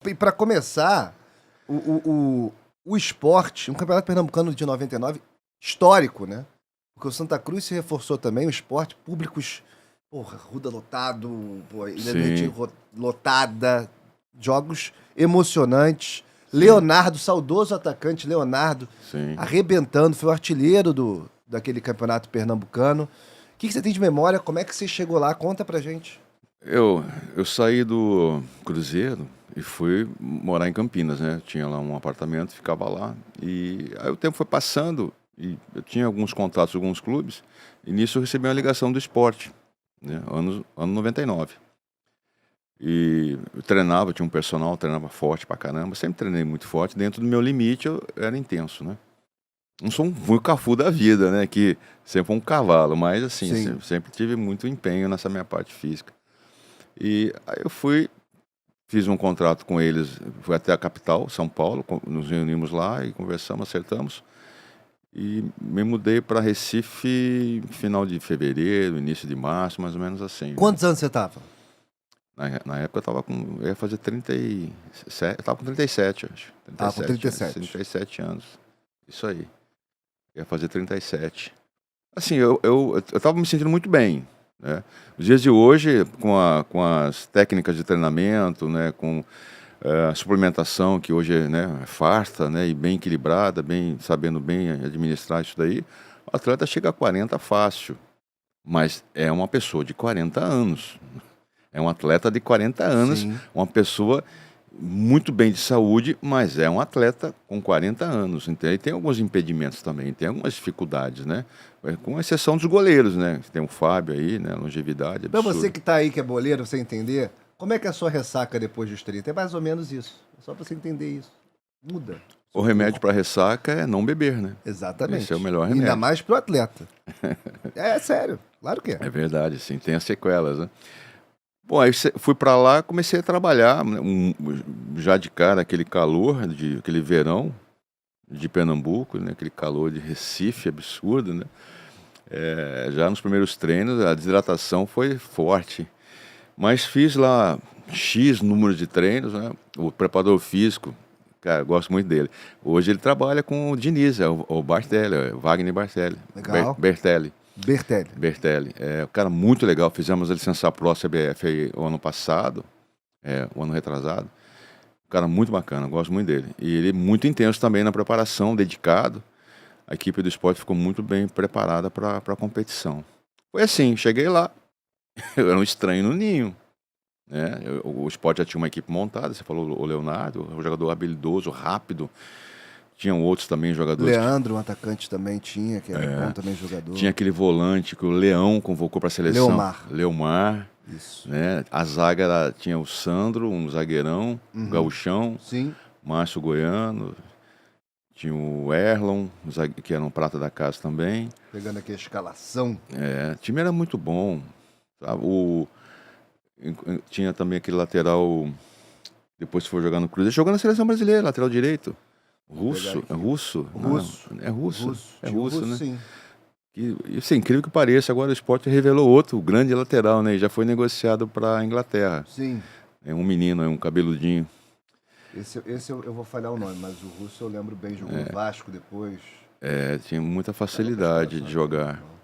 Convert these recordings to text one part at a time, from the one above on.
E para começar, o esporte, um campeonato pernambucano de 99, histórico, né? Porque o Santa Cruz se reforçou também, o esporte, públicos, porra, Ruda lotado, Ilha do Sim, Retiro lotada, jogos emocionantes. sim, Leonardo, saudoso atacante Leonardo, sim. arrebentando, foi o artilheiro daquele campeonato pernambucano. O que você tem de memória? Como é que você chegou lá? Conta pra gente. Eu saí do Cruzeiro e fui morar em Campinas, né? Tinha lá um apartamento, ficava lá. E aí o tempo foi passando e eu tinha alguns contatos com alguns clubes. E nisso eu recebi uma ligação do esporte, né? Ano 99. E eu treinava, tinha um personal, treinava forte pra caramba. Sempre treinei muito forte. Dentro do meu limite eu era intenso, né? Não sou um Cafu da vida, né? Que sempre foi um cavalo, mas assim, Sim. sempre tive muito empenho nessa minha parte física. E aí eu fui, fiz um contrato com eles, fui até a capital, São Paulo, nos reunimos lá e conversamos, acertamos. E me mudei para Recife final de fevereiro, início de março, mais ou menos assim, né? Quantos anos você tava? Na época eu ia fazer 37, eu tava com 37, acho. Ah, com 37, 37. 37 anos. Isso aí. Ia fazer 37. Assim, eu tava me sentindo muito bem, né? Os dias de hoje, com as técnicas de treinamento, né, com a suplementação que hoje né, é farta, né, e bem equilibrada, bem sabendo bem administrar isso daí, o atleta chega a 40 fácil, mas é uma pessoa de 40 anos. É um atleta de 40 anos, Sim. uma pessoa muito bem de saúde, mas é um atleta com 40 anos. Então, ele tem alguns impedimentos também, tem algumas dificuldades, né? Com exceção dos goleiros, né? Tem o Fábio aí, né? Longevidade Pra você absurda. que tá aí, que é boleiro, você entender, como é que é a sua ressaca depois dos 30? É mais ou menos isso. É só pra você entender isso. Muda O seu remédio corpo. para ressaca é não beber, né? Esse é o Exatamente. melhor E ainda remédio. mais pro atleta. É sério, claro que é. É verdade, sim, tem as sequelas, né? Bom, aí fui para lá, comecei a trabalhar, né, já de cara aquele calor, aquele verão de Pernambuco, né? Aquele calor de Recife absurdo, né? Já nos primeiros treinos a desidratação foi forte, mas fiz lá X número de treinos, né? O preparador físico, cara, eu gosto muito dele. Hoje ele trabalha com o Diniz, o Bartelli, Wagner Bartelli, Legal. Bertelli. Bertelli. Bertelli, é um cara muito legal. Fizemos a licença Pro CBF aí, o ano passado, o ano retrasado. Um cara muito bacana, eu gosto muito dele. E ele é muito intenso também na preparação, dedicado. A equipe do esporte ficou muito bem preparada para a competição. Foi assim, cheguei lá, eu era um estranho no ninho, né? O esporte já tinha uma equipe montada, você falou o Leonardo, um jogador habilidoso, rápido. Tinham outros também jogadores que Leandro, um atacante também tinha, que era bom também tinha jogador. aquele volante que o Leão convocou para a seleção, Leomar. Leomar, Isso. né? A zaga tinha o Sandro, um zagueirão, o Uhum. Gauchão, Sim. Márcio Goiano, tinha o Erlon, que era um prata da casa também. Pegando aqui a escalação. O time era muito bom, sabe? Tinha também aquele lateral, depois que foi jogar no Cruzeiro, jogou na seleção brasileira, lateral direito. Vou pegar Russo, é aqui. russo? Não, Russo. é russo, Russo. é Tinha o russo, Russo, né? sim. Isso é incrível que pareça, agora o Sport revelou outro grande lateral, né? E já foi negociado para a Inglaterra. Sim. É um menino, é um cabeludinho. Esse eu vou falhar o nome, mas o Russo eu lembro bem. Jogou no Vasco depois. Tinha muita Tá com a facilidade escalação de aqui, jogar. não.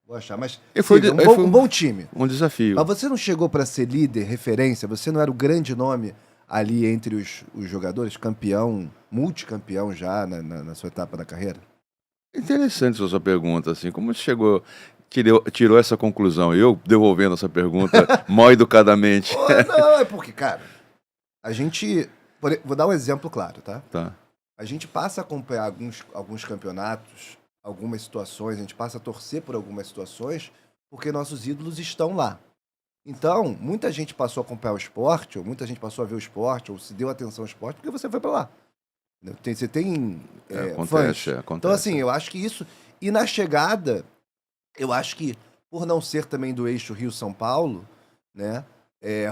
Vou achar, mas E siga, aí foi um bom time. um desafio. Mas você não chegou para ser líder, referência? Você não era o grande nome ali entre os jogadores? Campeão, multicampeão já na sua etapa da carreira? Interessante a sua pergunta, assim, como você tirou essa conclusão? Eu devolvendo essa pergunta mal educadamente. Oh, não, é porque, cara, a gente. Vou dar um exemplo claro, tá? Tá. A gente passa a acompanhar alguns campeonatos, algumas situações, a gente passa a torcer por algumas situações, porque nossos ídolos estão lá. Então, muita gente passou a acompanhar o esporte, ou muita gente passou a ver o esporte, ou se deu atenção ao esporte, porque você foi pra lá. Você tem fãs. Então, Acontece. assim, eu acho que isso. E na chegada, eu acho que, por não ser também do eixo Rio-São Paulo, né,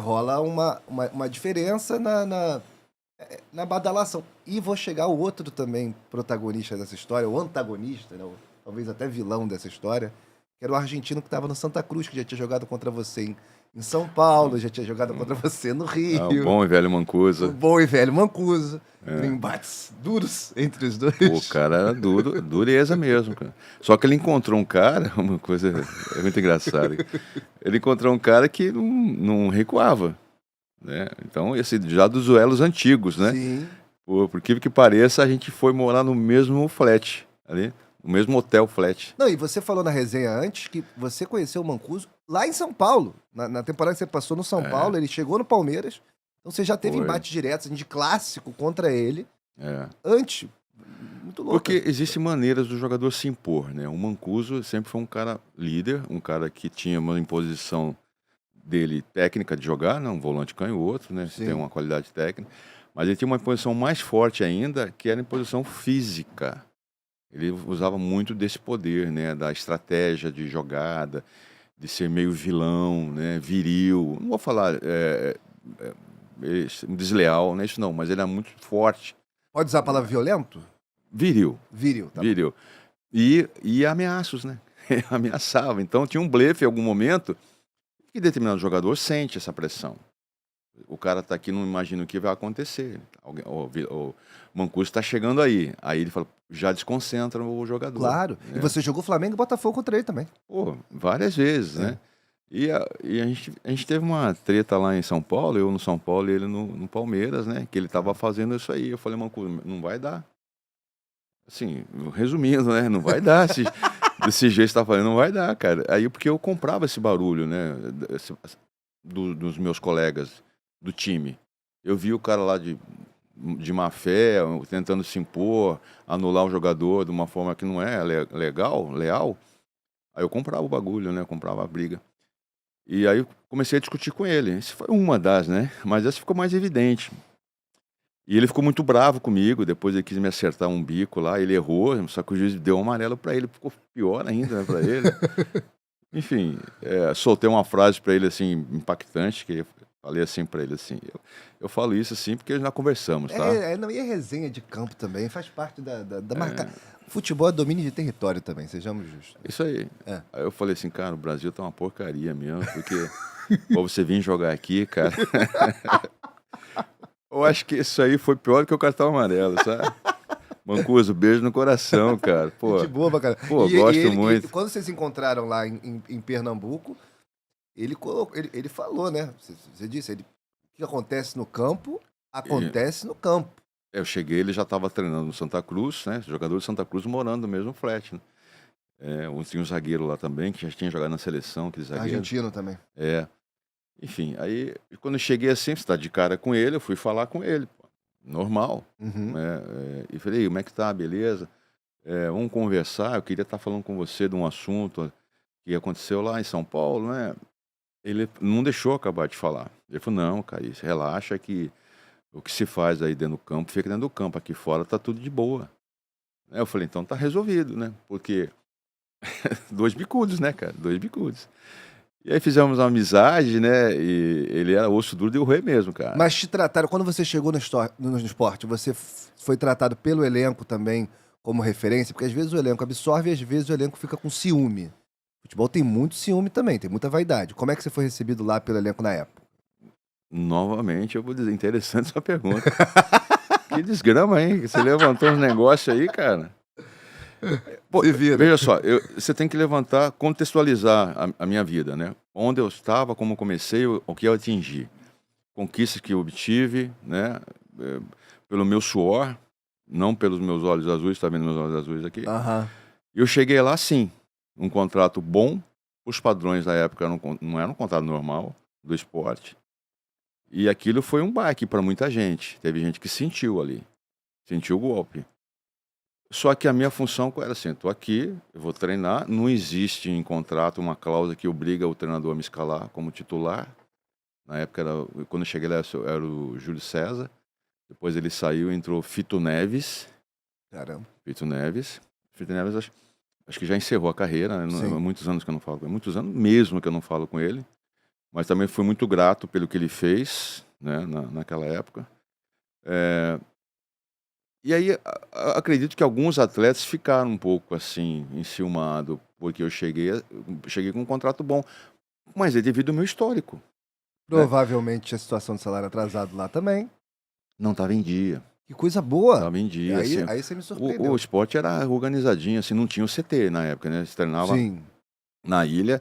rola uma diferença na badalação. E vou chegar o outro também protagonista dessa história, o antagonista, né, talvez até vilão dessa história, que era o argentino que estava no Santa Cruz, que já tinha jogado contra você em São Paulo, já tinha jogado contra você no O Rio. bom e velho O Mancuso. bom e velho Mancuso. Embates duros entre os dois. Pô, o cara era duro, dureza mesmo, cara. Só que ele encontrou um cara, uma coisa muito engraçada. Ele encontrou um cara que não recuava, né? Então, esse já dos duelos antigos, né? Sim. Pô, por que pareça, a gente foi morar no mesmo flat, ali, no mesmo hotel flat. Não, e você falou na resenha antes que você conheceu o Mancuso lá em São Paulo. Na temporada que você passou no São Paulo, ele chegou no Palmeiras. Então você já teve Foi. embates diretos assim, de clássico contra ele É. antes. Muito louco. Porque existem maneiras do jogador se impor, né? O Mancuso sempre foi um cara líder, um cara que tinha uma imposição dele técnica de jogar, né? Um volante canhoto, né? Você Sim. tem uma qualidade técnica. Mas ele tinha uma imposição mais forte ainda, que era a imposição física. Ele usava muito desse poder, né? Da estratégia de jogada, de ser meio vilão, né? Viril. Não vou falar desleal, não é isso não, mas ele era muito forte. Pode usar a palavra violento? Viril. Viril, tá bom. Viril. E ameaços, né? Ameaçava. Então tinha um blefe em algum momento que determinado jogador sente essa pressão. O cara tá aqui, não imagina o que vai acontecer. O Mancuso está chegando aí. Aí ele fala, já desconcentra o jogador. Claro. Né? E você jogou Flamengo e Botafogo contra ele também. Pô, várias vezes, né? E a gente teve uma treta lá em São Paulo, eu no São Paulo e ele no Palmeiras, né? Que ele tava fazendo isso aí. Eu falei, Mancuso, não vai dar. Assim, resumindo, né? Não vai dar. Desse jeito que você tá falando, não vai dar, cara. Aí porque eu comprava esse barulho, né? Dos meus colegas do time. Eu vi o cara lá de má fé, tentando se impor, anular o jogador de uma forma que não é leal. Aí eu comprava o bagulho, né? Eu comprava a briga. E aí eu comecei a discutir com ele. Isso foi uma das, né? Mas essa ficou mais evidente. E ele ficou muito bravo comigo, depois ele quis me acertar um bico lá, ele errou, só que o juiz deu um amarelo pra ele, ficou pior ainda, né, pra ele. Enfim, soltei uma frase pra ele, assim, impactante, que eu falei assim pra ele, assim, eu falo isso, assim, porque já conversamos, tá? Não, e a resenha de campo também, faz parte da marca. Futebol é domínio de território também, sejamos justos. Isso aí. Aí eu falei assim, cara, o Brasil tá uma porcaria mesmo, porque pra você vir jogar aqui, cara... Eu acho que isso aí foi pior do que o cartão amarelo, sabe? Mancuso, beijo no coração, cara. Pô, de boa, cara. Pô, gosto muito. E quando vocês se encontraram lá em Pernambuco, ele falou, né? Você disse, o que acontece no campo, acontece no campo. Eu cheguei, ele já estava treinando no Santa Cruz, né? Jogador de Santa Cruz morando no mesmo flat, né? Tinha um zagueiro lá também, que já tinha jogado na seleção, aquele zagueiro. Argentino também. Enfim, aí quando eu cheguei assim, você tá de cara com ele, eu fui falar com ele, pô, normal. E falei, como é que tá, beleza? Vamos conversar, eu queria estar falando com você de um assunto que aconteceu lá em São Paulo, né? Ele não deixou eu acabar de falar. Ele falou, não, cara, relaxa que o que se faz aí dentro do campo, fica dentro do campo, aqui fora tá tudo de boa. Eu falei, então tá resolvido, né? Porque dois bicudos, né, cara? Dois bicudos. E aí fizemos uma amizade, né? E ele era osso duro de roer mesmo, cara. Mas te trataram, quando você chegou no esporte, você foi tratado pelo elenco também como referência? Porque às vezes o elenco absorve e às vezes o elenco fica com ciúme. O futebol tem muito ciúme também, tem muita vaidade. Como é que você foi recebido lá pelo elenco na época? Novamente, eu vou dizer, interessante sua pergunta. Que desgrama, hein? Você levantou uns negócios aí, cara. Pô, veja só, você tem que levantar, contextualizar a minha vida, né? Onde eu estava, como comecei, o que eu atingi. Conquistas que eu obtive, né? Pelo meu suor, não pelos meus olhos azuis, tá vendo meus olhos azuis aqui? E eu cheguei lá, sim, um contrato bom, os padrões da época não era um contrato normal do esporte. E aquilo foi um baque para muita gente. Teve gente que sentiu ali, sentiu o golpe. Só que a minha função era assim, estou aqui, eu vou treinar, não existe em contrato uma cláusula que obriga o treinador a me escalar como titular. Na época, quando eu cheguei lá, era o Júlio César. Depois ele saiu, entrou Fito Neves. Caramba. Fito Neves, acho que já encerrou a carreira, né? Há muitos anos que eu não falo com ele, muitos anos mesmo que eu não falo com ele. Mas também fui muito grato pelo que ele fez, né, naquela época. E aí, acredito que alguns atletas ficaram um pouco assim, enciumados, porque eu cheguei com um contrato bom. Mas é devido ao meu histórico. Provavelmente a situação de salário atrasado lá também. Não estava em dia. Que coisa boa. Estava em dia. Aí, Assim, aí você me surpreendeu. o esporte era organizadinho, assim, não tinha o CT na época, né? Você treinava Sim. na ilha,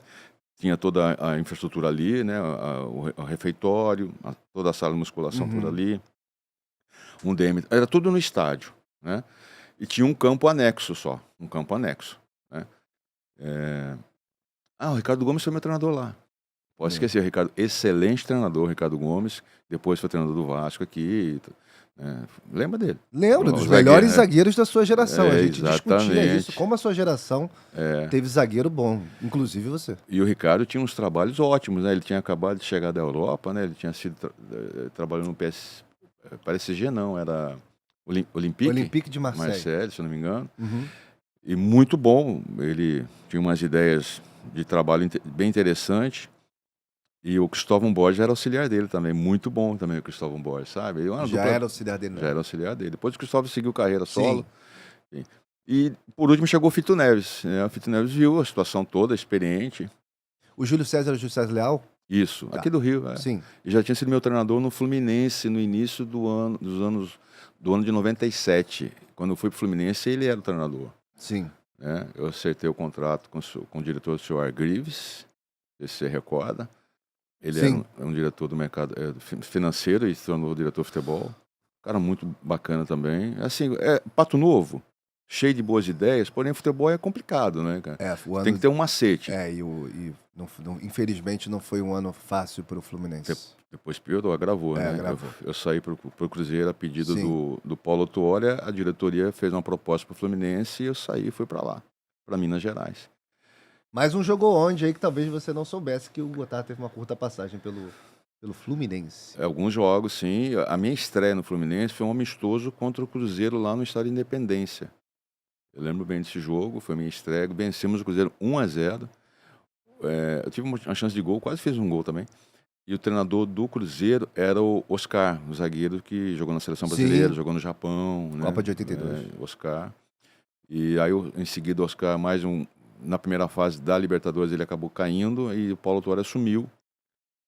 tinha toda a infraestrutura ali, né? O refeitório, toda a sala de musculação toda ali. Um DM, era tudo no estádio, né? E tinha um campo anexo só, um campo anexo, né? O Ricardo Gomes foi meu treinador lá. Posso esquecer, o Ricardo, excelente treinador, Ricardo Gomes, depois foi treinador do Vasco aqui, lembra dele? Lembro, O dos zagueiro, melhores né? zagueiros da sua geração. A gente discutia Exatamente. isso, como a sua geração teve zagueiro bom, inclusive você. E o Ricardo tinha uns trabalhos ótimos, né? Ele tinha acabado de chegar da Europa, né? Ele tinha sido trabalhando no PSG, não, era Olympique de Marseille, se eu não me engano. Uhum. E muito bom, ele tinha umas ideias de trabalho bem interessantes. E o Cristóvão Borges era auxiliar dele também, muito bom também o Cristóvão Borges, sabe? Era auxiliar dele, Já era auxiliar dele. Depois o Cristóvão seguiu carreira solo. Sim. E por último chegou o Fito Neves, né? O Fito Neves viu a situação toda, experiente. O Júlio César era o Júlio César Leal? Isso, aqui do Rio. Sim. E já tinha sido meu treinador no Fluminense no início do ano de 97. Quando eu fui pro Fluminense, ele era o treinador. Sim. Né? Eu acertei o contrato com o diretor, o Sr. Argrives, se você recorda. Ele era um diretor do mercado financeiro e se tornou diretor de futebol. Cara muito bacana também. Assim, pato novo, cheio de boas ideias, porém futebol é complicado, né, cara? Tem que ter um macete. Infelizmente não foi um ano fácil para o Fluminense. Depois piorou, agravou, né? Eu saí pro Cruzeiro a pedido do Paulo Tuori, a diretoria fez uma proposta pro Fluminense e eu saí e fui para lá, para Minas Gerais. Mais um jogo onde aí que talvez você não soubesse que o Gotardo teve uma curta passagem pelo Fluminense. Alguns jogos, sim. A minha estreia no Fluminense foi um amistoso contra o Cruzeiro lá no Estádio Independência. Eu lembro bem desse jogo, foi a minha estreia. Vencemos o Cruzeiro 1-0. Eu tive uma chance de gol, quase fiz um gol também. E o treinador do Cruzeiro era o Oscar, o zagueiro que jogou na Seleção Brasileira, jogou no Japão. Copa né? de 82. Oscar. E aí, em seguida, o Oscar, na primeira fase da Libertadores, ele acabou caindo e o Paulo Tuori assumiu.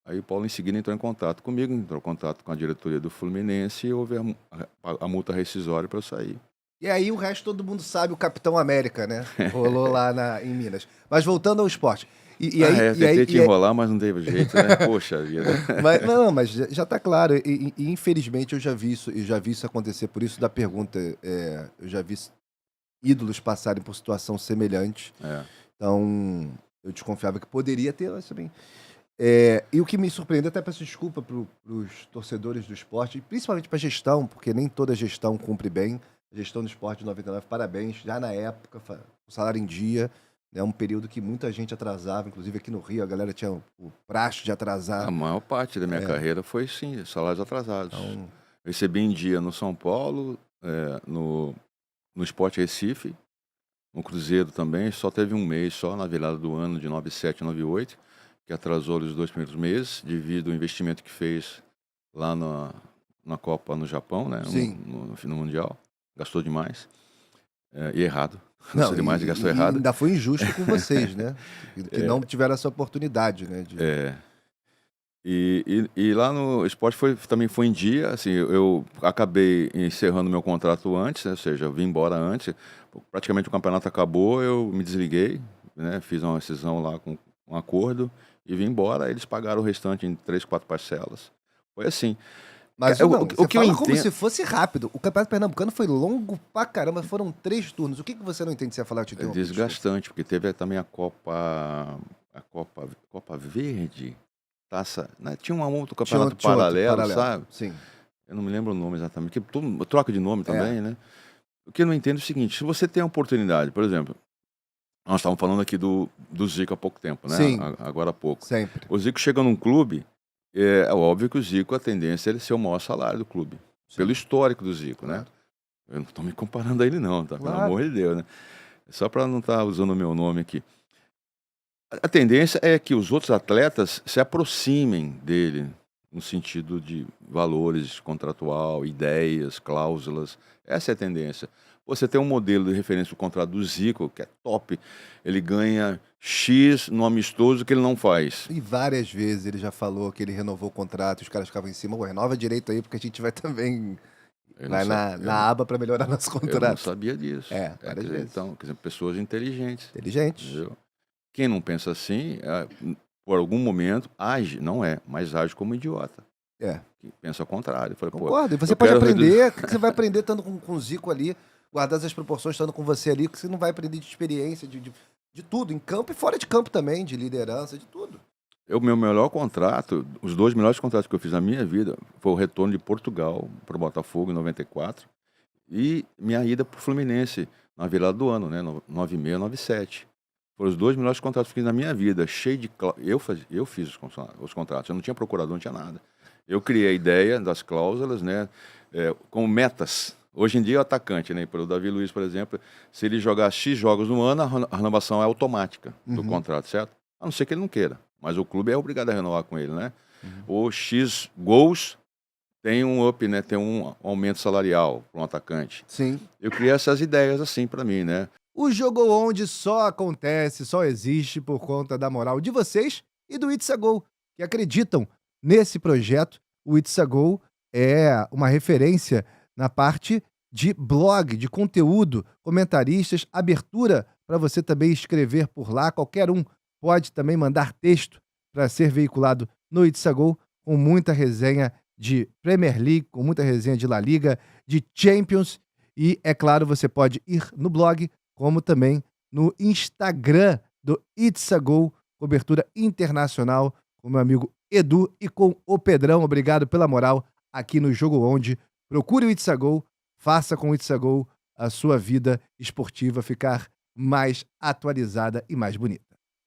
Aí o Paulo, em seguida, entrou em contato comigo, entrou em contato com a diretoria do Fluminense e houve a multa rescisória para eu sair. E aí o resto todo mundo sabe, o Capitão América, né? Rolou lá em Minas. Mas voltando ao esporte. Tentei te enrolar, mas não teve jeito, né? Poxa vida. Mas já está claro. E infelizmente eu já vi isso acontecer. Por isso da pergunta, eu já vi ídolos passarem por situação semelhante. Então, eu desconfiava que poderia ter, mas também. E o que me surpreendeu, até peço desculpa para os torcedores do esporte, e principalmente para a gestão, porque nem toda gestão cumpre bem. A gestão do esporte de 99, parabéns. Já na época, o salário em dia, né, um período que muita gente atrasava, inclusive aqui no Rio, a galera tinha o praxe de atrasar. A maior parte da minha carreira foi, sim, salários atrasados. Então, recebi em dia no São Paulo, no Sport Recife, no Cruzeiro também, só teve um mês, só na virada do ano de 97 e 98, que atrasou os 2 primeiros meses, devido ao investimento que fez lá na Copa no Japão, né, no Mundial. Gastou demais. E errado. Gastou demais e gastou errado. Ainda foi injusto com vocês, né? Que não tiveram essa oportunidade, né? E lá no esporte também foi em dia, assim, eu acabei encerrando meu contrato antes, né, ou seja, eu vim embora antes, praticamente o campeonato acabou, eu me desliguei, né, fiz uma rescisão lá com um acordo e vim embora, eles pagaram o restante em 3, 4 parcelas. Foi assim. Mas o que eu entendo... como se fosse rápido. O Campeonato Pernambucano foi longo pra caramba, foram 3 turnos. O que você não entende se ia falar? Eu te É desgastante, porque teve também a Copa Verde, taça, né? Tinha um outro campeonato paralelo, sabe? Sim. Eu não me lembro o nome exatamente, porque troca de nome também, né? O que eu não entendo é o seguinte, se você tem a oportunidade, por exemplo, nós estávamos falando aqui do Zico há pouco tempo, né? Sim. Agora há pouco. Sempre. O Zico chega num clube, é óbvio que o Zico, a tendência é ele ser o maior salário do clube. Sim. Pelo histórico do Zico, né? Eu não estou me comparando a ele não, tá? Pelo amor de Deus, né? Só para não estar usando o meu nome aqui. A tendência é que os outros atletas se aproximem dele no sentido de valores contratual, ideias, cláusulas. Essa é a tendência. Você tem um modelo de referência do contrato do Zico, que é top. Ele ganha X no amistoso que ele não faz. E várias vezes ele já falou que ele renovou o contrato, os caras ficavam em cima, "Ué, renova direito aí, porque a gente vai também Eu não vai sa- eu na aba para melhorar nosso Eu não contrato." sabia disso. É, várias quer dizer, vezes. então, quer dizer, pessoas inteligentes, Inteligente. entendeu? Quem não pensa assim, por algum momento, age, não é, mas age como idiota. É, Que pensa ao contrário. Fala, pô, concordo. E você eu pode quero aprender, o que você vai aprender estando com o Zico ali, guardar as proporções estando com você ali, que você não vai aprender de experiência, de tudo, em campo e fora de campo também, de liderança, de tudo. O meu melhor contrato, os 2 melhores contratos que eu fiz na minha vida, foi o retorno de Portugal para o Botafogo em 94 e minha ida para o Fluminense na virada do ano, né, 96, 97. Foram os 2 melhores contratos que eu fiz na minha vida, cheio de eu fiz os contratos, eu não tinha procurador, não tinha nada. Eu criei a ideia das cláusulas, né, como metas. Hoje em dia, o atacante, né, pelo Davi Luiz, por exemplo, se ele jogar X jogos no ano, a renovação é automática do contrato, certo? A não ser que ele não queira, mas o clube é obrigado a renovar com ele, né? Ou X gols tem um up, né, tem um aumento salarial para um atacante. Sim. Eu criei essas ideias assim para mim, né? O Jogo Onde só acontece, só existe por conta da moral de vocês e do It's a Go, que acreditam nesse projeto. O It's a Go é uma referência na parte de blog, de conteúdo, comentaristas, abertura para você também escrever por lá. Qualquer um pode também mandar texto para ser veiculado no It's a Go, com muita resenha de Premier League, com muita resenha de La Liga, de Champions. E, é claro, você pode ir no blog, como também no Instagram do It's a Go, cobertura internacional, com meu amigo Edu e com o Pedrão. Obrigado pela moral aqui no Jogo Onde. Procure o It's a Go, faça com o It's a Go a sua vida esportiva ficar mais atualizada e mais bonita.